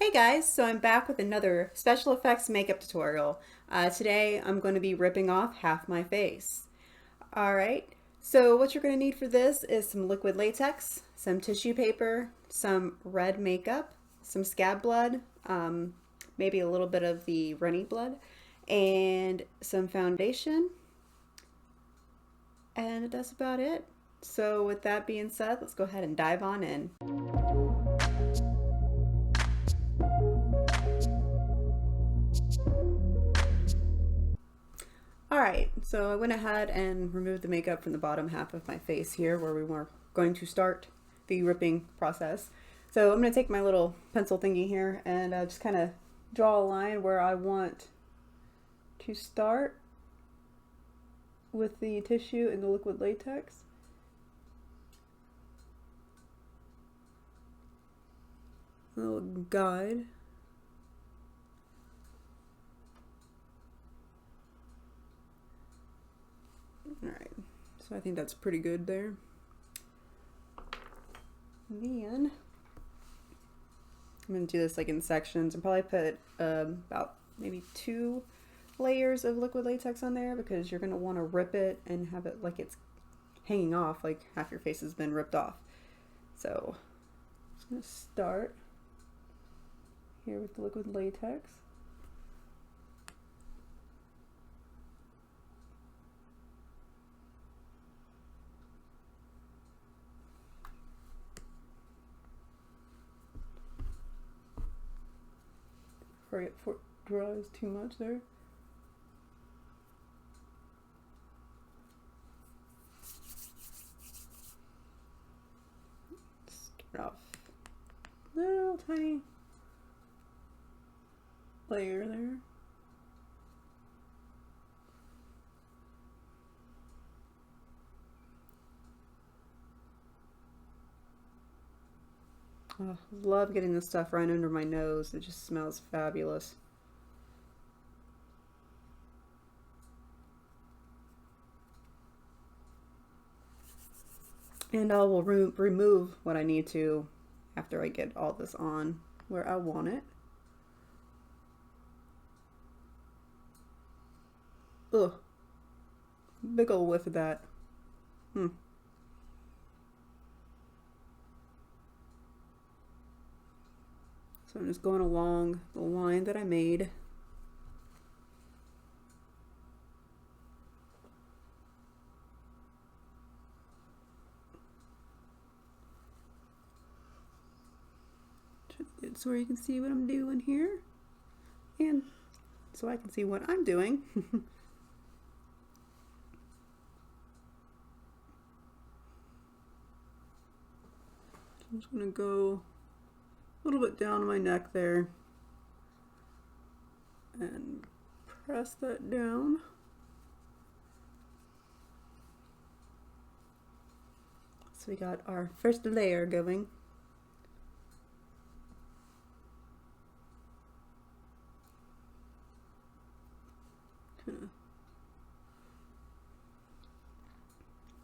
Hey guys, so I'm back with another special effects makeup tutorial. Today I'm going to be ripping off half my face. Alright, so what you're going to need for this is some liquid latex, some tissue paper, some red makeup, some scab blood, maybe a little bit of the runny blood, and some foundation, and that's about it. So with that being said, let's go ahead and dive on in. Alright, so I went ahead and removed the makeup from the bottom half of my face here where we were going to start the ripping process. So I'm going to take my little pencil thingy here and just kind of draw a line where I want to start with the tissue and the liquid latex. A little guide. Alright, so I think that's pretty good there. Then I'm going to do this like in sections and probably put about maybe 2 layers of liquid latex on there because you're going to want to rip it and have it like it's hanging off, like half your face has been ripped off. So I'm just going to start here with the liquid latex. Hurry up before it dries too much there. Start off little tiny layer there. Oh, love getting this stuff right under my nose. It just smells fabulous. And I will remove what I need to after I get all this on where I want it. Ugh. Big ol' whiff of that. So I'm just going along the line that I made. So you can see what I'm doing here, and so I can see what I'm doing. I'm just going to go a little bit down my neck there and press that down. So we got our first layer going.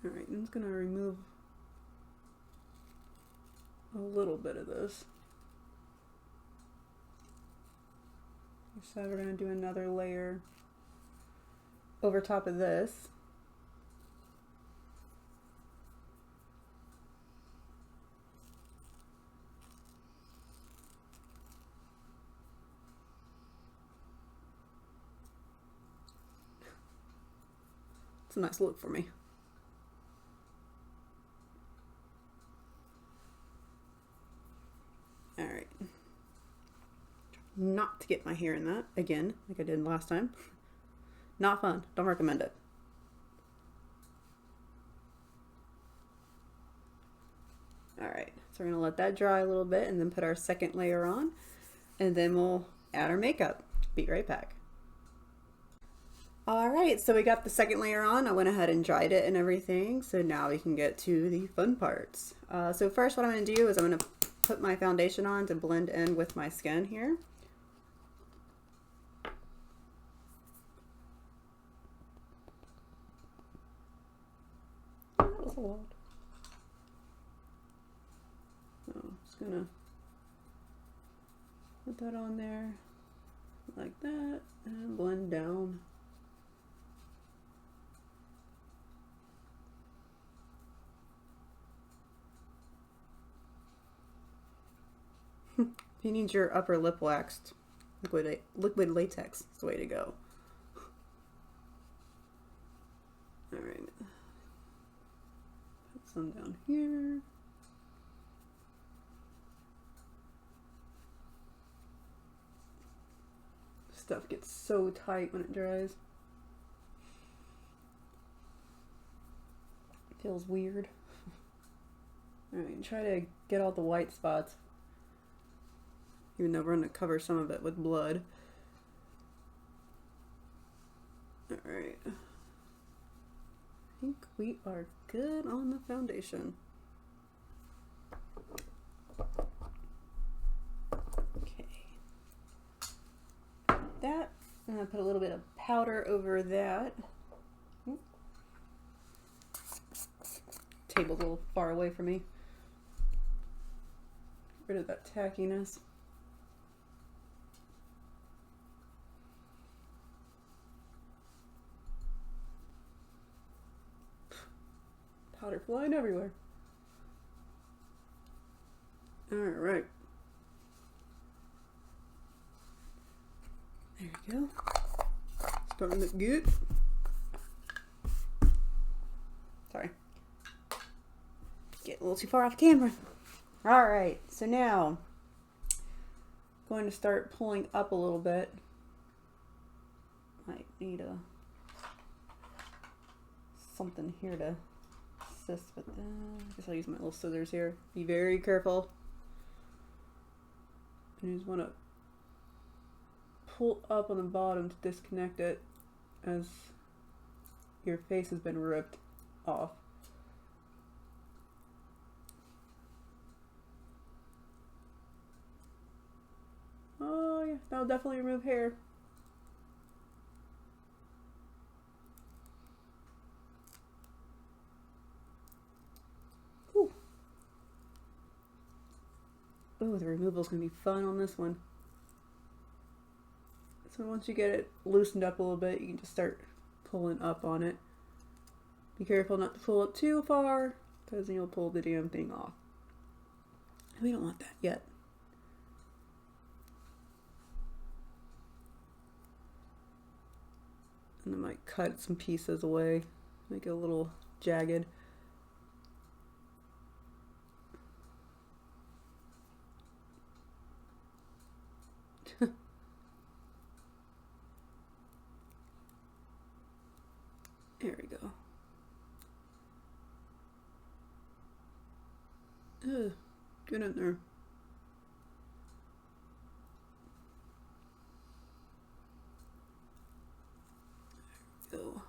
Alright, I'm just going to remove a little bit of this. So we're going to do another layer over top of this. It's a nice look for me. Alright. Not to get my hair in that again, like I did last time. Not fun. Don't recommend it. Alright, so we're going to let that dry a little bit and then put our second layer on, and then we'll add our makeup. Be right back. Alright, so we got the second layer on. I went ahead and dried it and everything, so now we can get to the fun parts. So first what I'm going to do is I'm going to put my foundation on to blend in with my skin here. That was a lot. So I'm just going to Put that on there like that and blend down. If you need your upper lip waxed, liquid latex is the way to go. Alright. Put some down here. Stuff gets so tight when it dries. Feels weird. Alright, try to get all the white spots. Even though we're going to cover some of it with blood. Alright. I think we are good on the foundation. Okay. That. I'm going to put a little bit of powder over that. Table's a little far away from me. Get rid of that tackiness. Powder flying everywhere. Alright. There you go. Starting to look good. Sorry. Get a little too far off camera. Alright, so now I'm going to start pulling up a little bit. Might need something here to assist with that. I guess I'll use my little scissors here. Be very careful. You just want to pull up on the bottom to disconnect it as your face has been ripped off. Oh yeah, that'll definitely remove hair. Whew. Oh, the removal's gonna be fun on this one. So once you get it loosened up a little bit, you can just start pulling up on it. Be careful not to pull it too far, because then you'll pull the damn thing off. We don't want that yet. And I might cut some pieces away, make it a little jagged. There we go. Ugh, get in there. There we go.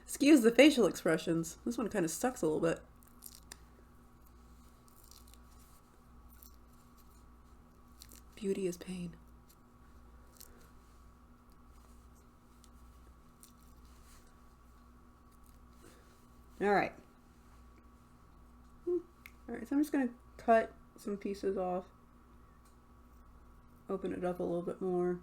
Excuse the facial expressions. This one kind of sucks a little bit. Beauty is pain. Alright. Alright, so I'm just going to cut some pieces off. Open it up a little bit more.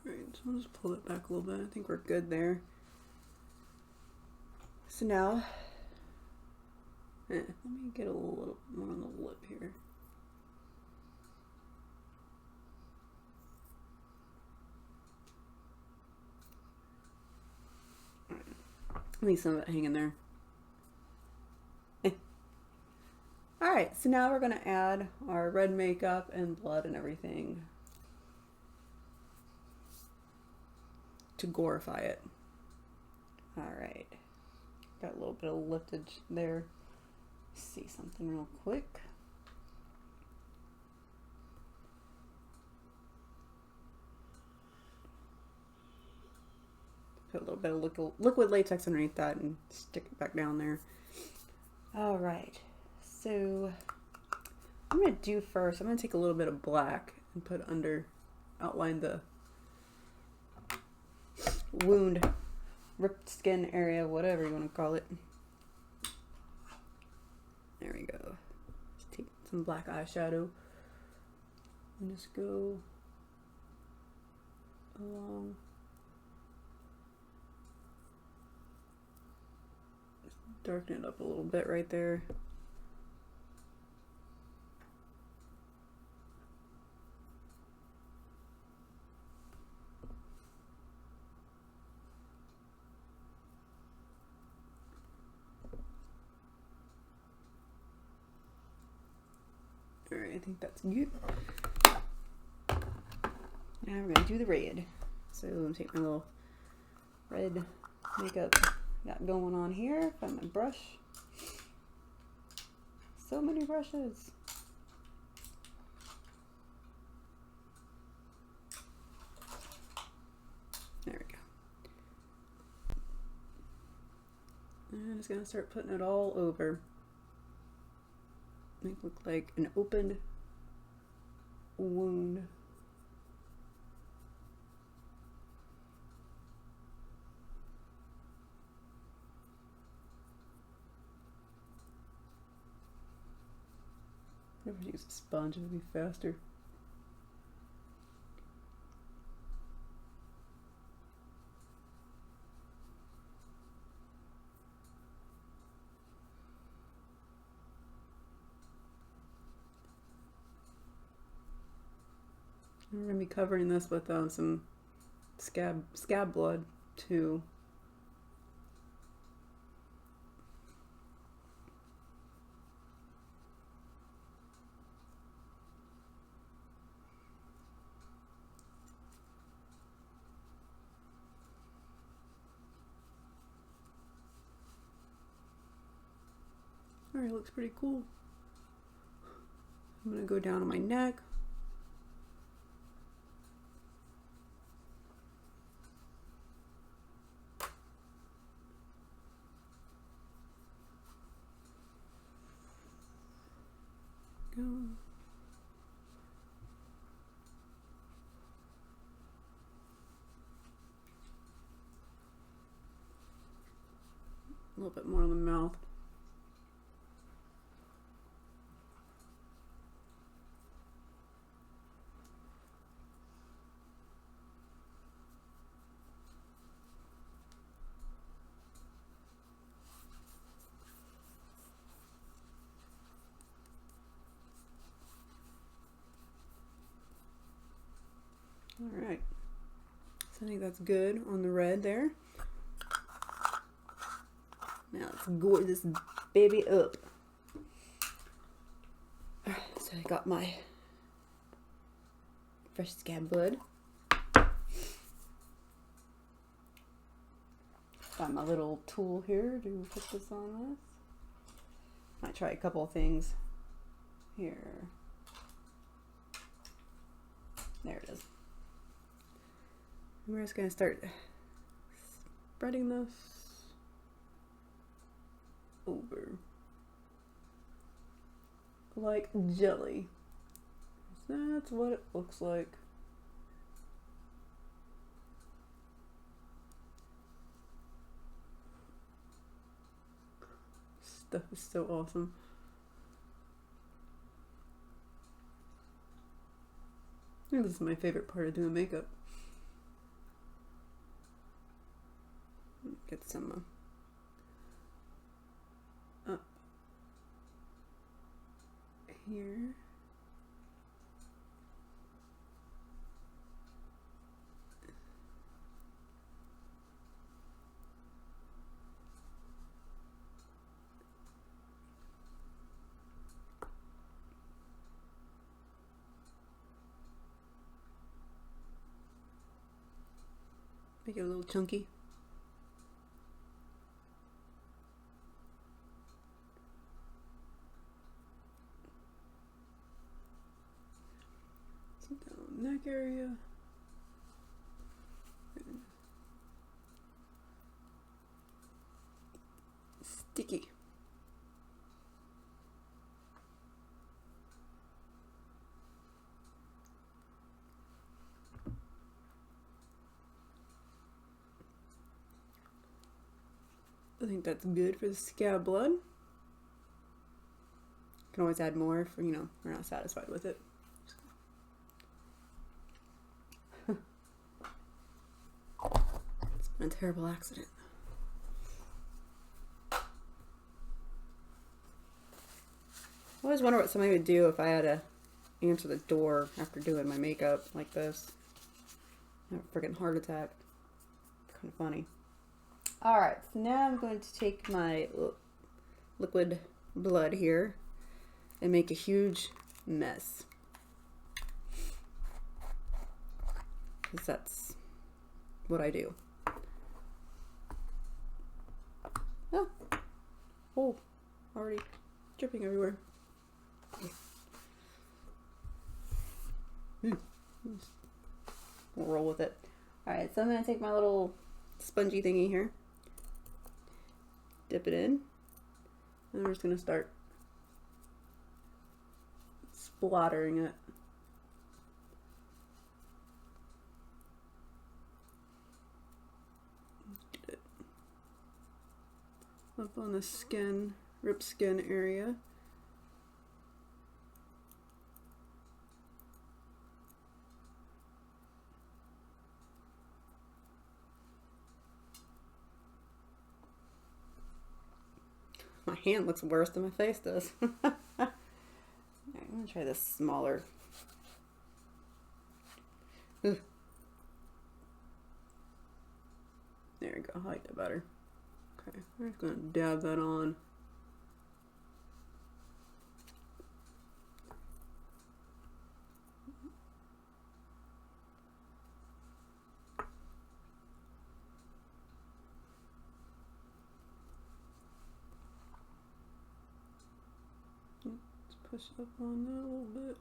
Alright, so I'll just pull it back a little bit. I think we're good there. So now, let me get a little more on the lip here. Leave some of it hanging there. Alright, so now we're going to add our red makeup and blood and everything. to glorify it. All right, got a little bit of liftage there. See something real quick. Put a little bit of liquid latex underneath that and stick it back down there. All right, so I'm gonna do first, I'm gonna take a little bit of black and put under, outline the wound, ripped skin area, whatever you want to call it. There we go. Just take some black eyeshadow and just go along. Just darken it up a little bit right there. Alright, I think that's good. Now we're going to do the red. So I'm going to take my little red makeup got going on here. Find my brush. So many brushes. There we go. And I'm just going to start putting it all over. Make it look like an opened wound. Never use a sponge, it would be faster. We're going to be covering this with some scab blood too. Alright, looks pretty cool. I'm going to go down on my neck. Go. A little bit more on the mouth. All right, so I think that's good on the red there. Now let's gore this baby up. All right, so I got my fresh scab blood. Got my little tool here to put this on with. Might try a couple of things here. There it is. We're just going to start spreading this over like jelly. That's what it looks like. Stuff is so awesome. I think this is my favorite part of doing makeup. Get some up here. Make it a little chunky. Down neck area. Sticky. I think that's good for the scab blood. Can always add more if, you know, we're not satisfied with it. It's been a terrible accident. I always wonder what somebody would do if I had to answer the door after doing my makeup like this. I have a freaking heart attack. It's kind of funny. Alright, so now I'm going to take my liquid blood here and make a huge mess. Because that's what I do. Oh, already dripping everywhere. We'll roll with it. Alright, so I'm going to take my little spongy thingy here, dip it in, and we're just going to start splattering it. Get it up on the skin, rib skin area. My hand looks worse than my face does. Alright, I'm gonna try this smaller. Ooh. There we go, I like that better. Okay, we're just gonna dab that on. Push up on that a little bit.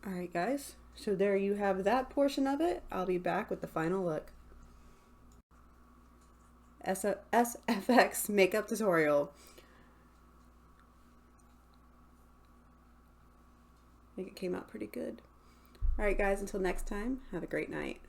Alright guys, so there you have that portion of it. I'll be back with the final look. SFX makeup tutorial. I think it came out pretty good. Alright guys, until next time, have a great night.